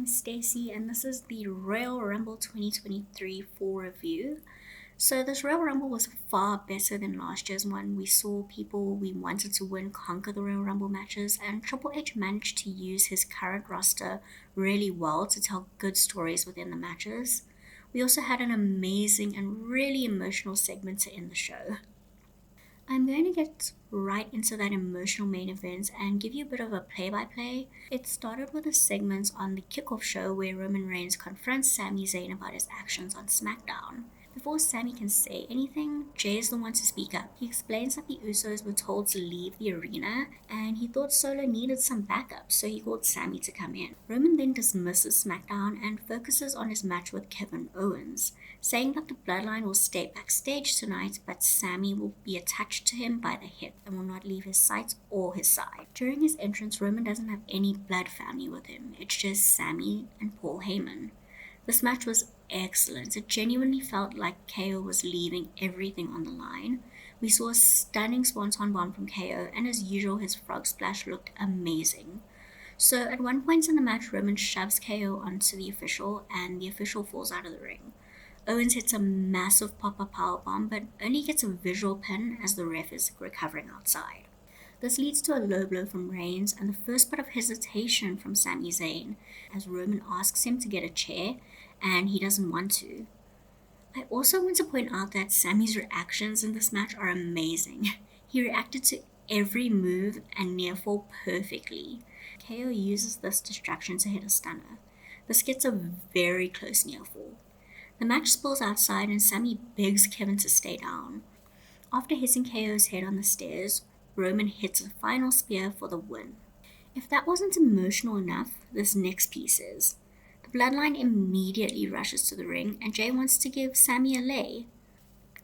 I'm Stacy, and this is the Royal Rumble 2023 full review. So, this Royal Rumble was far better than last year's one. We saw people we wanted to win conquer the Royal Rumble matches, and Triple H managed to use his current roster really well to tell good stories within the matches. We also had an amazing and really emotional segment to end the show. I'm going to get right into that emotional main event and give you a bit of a play by play. It started with a segment on the kickoff show where Roman Reigns confronts Sami Zayn about his actions on SmackDown. Before Sami can say anything, Jay is the one to speak up. He explains that the Usos were told to leave the arena and he thought Solo needed some backup, so he called Sami to come in. Roman then dismisses SmackDown and focuses on his match with Kevin Owens, saying that the Bloodline will stay backstage tonight, but Sami will be attached to him by the hip and will not leave his sight or his side. During his entrance, Roman doesn't have any blood family with him. It's just Sami and Paul Heyman. This match was excellent. It genuinely felt like KO was leaving everything on the line. We saw a stunning swanton bomb from KO, and as usual, his frog splash looked amazing. So at one point in the match, Roman shoves KO onto the official, and the official falls out of the ring. Owens hits a massive pop-up powerbomb, but only gets a visual pin as the ref is recovering outside. This leads to a low blow from Reigns and the first bit of hesitation from Sami Zayn as Roman asks him to get a chair and he doesn't want to. I also want to point out that Sami's reactions in this match are amazing. He reacted to every move and near fall perfectly. KO uses this distraction to hit a stunner. This gets a very close near fall. The match spills outside and Sami begs Kevin to stay down. After hitting KO's head on the stairs, Roman hits a final spear for the win. If that wasn't emotional enough, this next piece is. The Bloodline immediately rushes to the ring and Jay wants to give Sami a lay.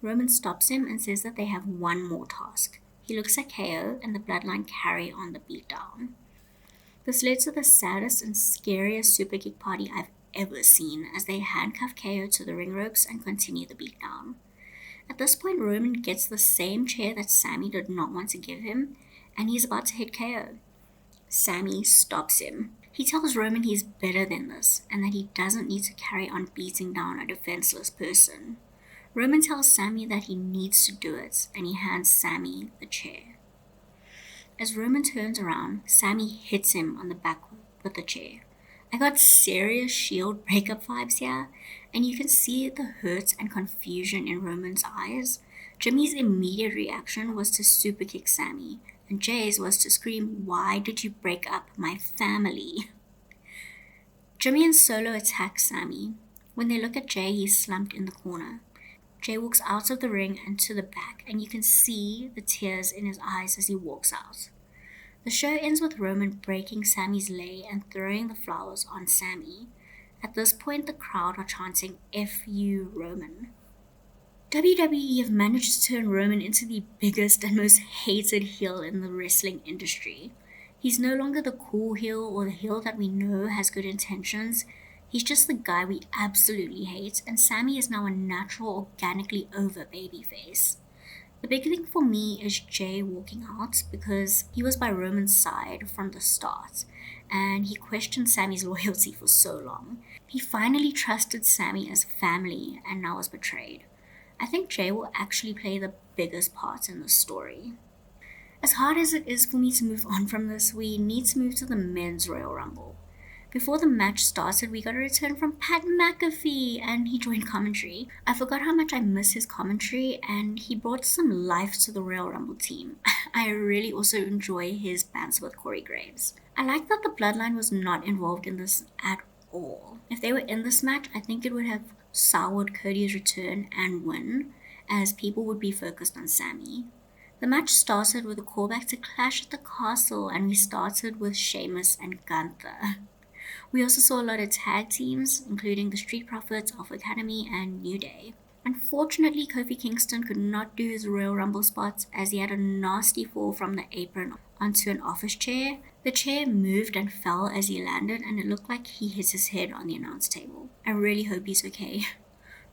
Roman stops him and says that they have one more task. He looks at KO and the Bloodline carry on the beatdown. This led to the saddest and scariest super kick party I've ever seen as they handcuff KO to the ring ropes and continue the beatdown. At this point, Roman gets the same chair that Sami did not want to give him, and he's about to hit KO. Sami stops him. He tells Roman he's better than this, and that he doesn't need to carry on beating down a defenseless person. Roman tells Sami that he needs to do it, and he hands Sami the chair. As Roman turns around, Sami hits him on the back with the chair. I got serious Shield breakup vibes here, and you can see the hurt and confusion in Roman's eyes. Jimmy's immediate reaction was to super kick Sami, and Jay's was to scream, "Why did you break up my family?" Jimmy and Solo attack Sami. When they look at Jay, he's slumped in the corner. Jay walks out of the ring and to the back, and you can see the tears in his eyes as he walks out. The show ends with Roman breaking Sami's lay and throwing the flowers on Sami. At this point, the crowd are chanting, "F you, Roman." WWE have managed to turn Roman into the biggest and most hated heel in the wrestling industry. He's no longer the cool heel or the heel that we know has good intentions. He's just the guy we absolutely hate, and Sami is now a natural, organically over babyface. The big thing for me is Jay walking out because he was by Roman's side from the start and he questioned Sami's loyalty for so long. He finally trusted Sami as family and now is betrayed. I think Jay will actually play the biggest part in the story. As hard as it is for me to move on from this, we need to move to the men's Royal Rumble. Before the match started, we got a return from Pat McAfee, and he joined commentary. I forgot how much I miss his commentary, and he brought some life to the Royal Rumble team. I really also enjoy his banter with Corey Graves. I like that the Bloodline was not involved in this at all. If they were in this match, I think it would have soured Cody's return and win, as people would be focused on Sami. The match started with a callback to Clash at the Castle, and we started with Sheamus and Gunther. We also saw a lot of tag teams, including the Street Profits, Alpha Academy, and New Day. Unfortunately, Kofi Kingston could not do his Royal Rumble spot as he had a nasty fall from the apron onto an office chair. The chair moved and fell as he landed, and it looked like he hit his head on the announce table. I really hope he's okay.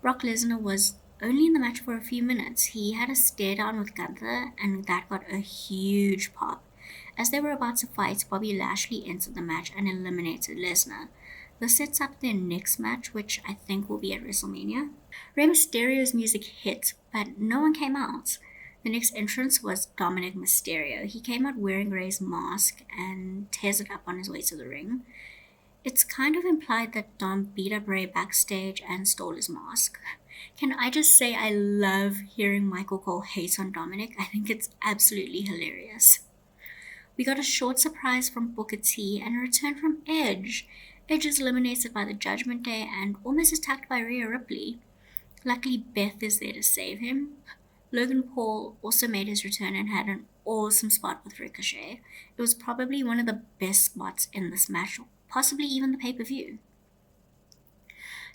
Brock Lesnar was only in the match for a few minutes. He had a stare down with Gunther, and that got a huge pop. As they were about to fight, Bobby Lashley entered the match and eliminated Lesnar. This sets up their next match, which I think will be at WrestleMania. Rey Mysterio's music hit, but no one came out. The next entrance was Dominic Mysterio. He came out wearing Rey's mask and tears it up on his way to the ring. It's kind of implied that Dom beat up Rey backstage and stole his mask. Can I just say I love hearing Michael Cole hate on Dominic? I think it's absolutely hilarious. We got a short surprise from Booker T and a return from Edge. Edge is eliminated by the Judgment Day and almost attacked by Rhea Ripley. Luckily, Beth is there to save him. Logan Paul also made his return and had an awesome spot with Ricochet. It was probably one of the best spots in this match, possibly even the pay-per-view.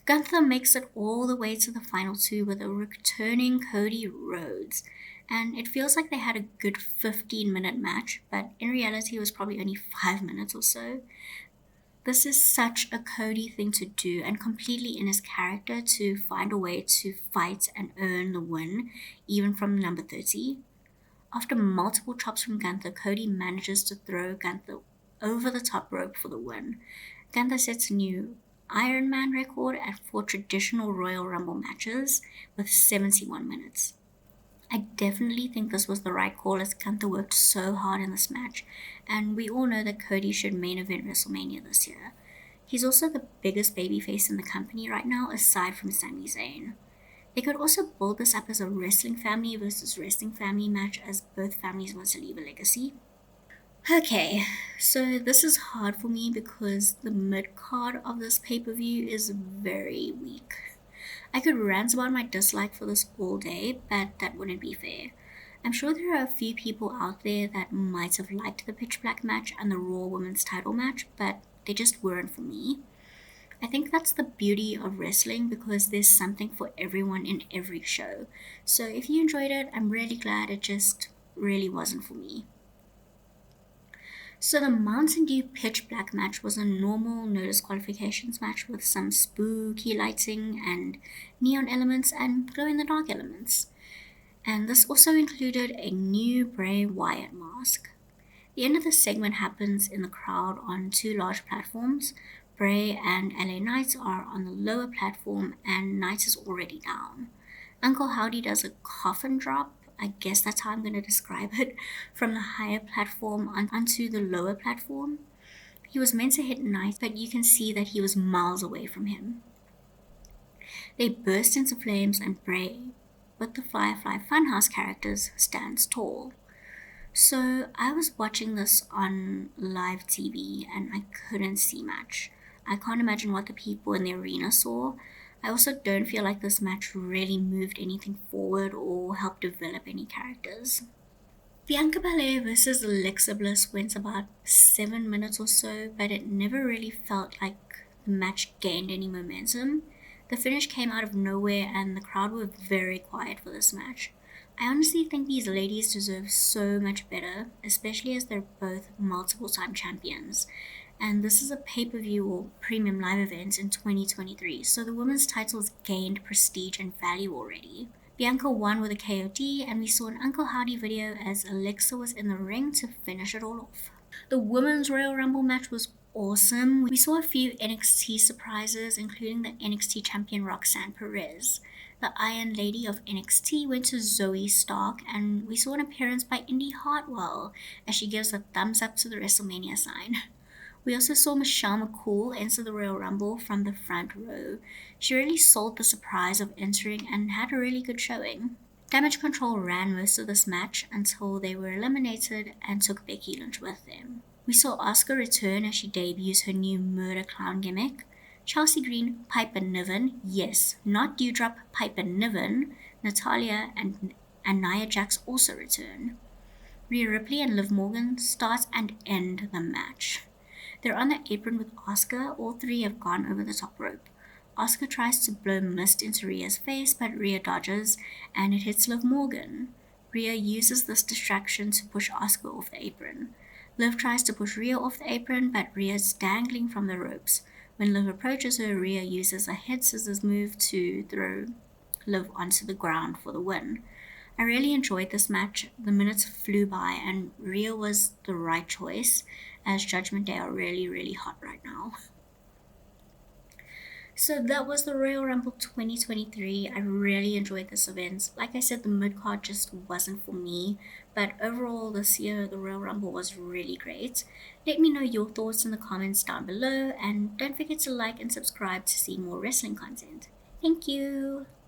Gunther makes it all the way to the final two with a returning Cody Rhodes. And it feels like they had a good 15-minute match, but in reality it was probably only 5 minutes or so. This is such a Cody thing to do and completely in his character to find a way to fight and earn the win, even from number 30. After multiple chops from Gunther, Cody manages to throw Gunther over the top rope for the win. Gunther sets a new Iron Man record for traditional Royal Rumble matches with 71 minutes. I definitely think this was the right call as Gunther worked so hard in this match, and we all know that Cody should main event WrestleMania this year. He's also the biggest babyface in the company right now, aside from Sami Zayn. They could also build this up as a wrestling family versus wrestling family match as both families want to leave a legacy. Okay, so this is hard for me because the mid card of this pay per view is very weak. I could rant about my dislike for this all day, but that wouldn't be fair. I'm sure there are a few people out there that might have liked the Pitch Black match and the Raw Women's title match, but they just weren't for me. I think that's the beauty of wrestling because there's something for everyone in every show. So if you enjoyed it, I'm really glad. It just really wasn't for me. So the Mountain Dew Pitch Black match was a normal no disqualifications match with some spooky lighting and neon elements and glow in the dark elements. And this also included a new Bray Wyatt mask. The end of the segment happens in the crowd on two large platforms. Bray and LA Knight are on the lower platform and Knight is already down. Uncle Howdy does a coffin drop, I guess that's how I'm going to describe it, from the higher platform onto the lower platform. He was meant to hit Knight, but you can see that he was miles away from him. They burst into flames and Bray, but the Firefly Funhouse characters stands tall. So I was watching this on live TV and I couldn't see much. I can't imagine what the people in the arena saw. I also don't feel like this match really moved anything forward or helped develop any characters. Bianca Belair versus Alexa Bliss went about 7 minutes or so, but it never really felt like the match gained any momentum. The finish came out of nowhere and the crowd were very quiet for this match. I honestly think these ladies deserve so much better, especially as they're both multiple time champions. And this is a pay-per-view or premium live event in 2023, so the women's titles gained prestige and value already. Bianca won with a KOD, and we saw an Uncle Howdy video as Alexa was in the ring to finish it all off. The women's Royal Rumble match was awesome. We saw a few NXT surprises, including the NXT champion Roxanne Perez. The Iron Lady of NXT went to Zoe Stark, and we saw an appearance by Indy Hartwell as she gives a thumbs up to the WrestleMania sign. We also saw Michelle McCool enter the Royal Rumble from the front row. She really sold the surprise of entering and had a really good showing. Damage Control ran most of this match until they were eliminated and took Becky Lynch with them. We saw Asuka return as she debuts her new Murder Clown gimmick. Chelsea Green, Piper Niven, yes, not Dewdrop, Piper Niven, Natalya and Nia Jax also return. Rhea Ripley and Liv Morgan start and end the match. They're on the apron with Asuka. All three have gone over the top rope. Asuka tries to blow mist into Rhea's face, but Rhea dodges, and it hits Liv Morgan. Rhea uses this distraction to push Asuka off the apron. Liv tries to push Rhea off the apron, but Rhea's dangling from the ropes. When Liv approaches her, Rhea uses a head scissors move to throw Liv onto the ground for the win. I really enjoyed this match. The minutes flew by, and Rhea was the right choice, as Judgment Day are really, really hot right now. So that was the Royal Rumble 2023. I really enjoyed this event. Like I said, the mid card just wasn't for me, but overall this year the Royal Rumble was really great. Let me know your thoughts in the comments down below, and don't forget to like and subscribe to see more wrestling content. Thank you.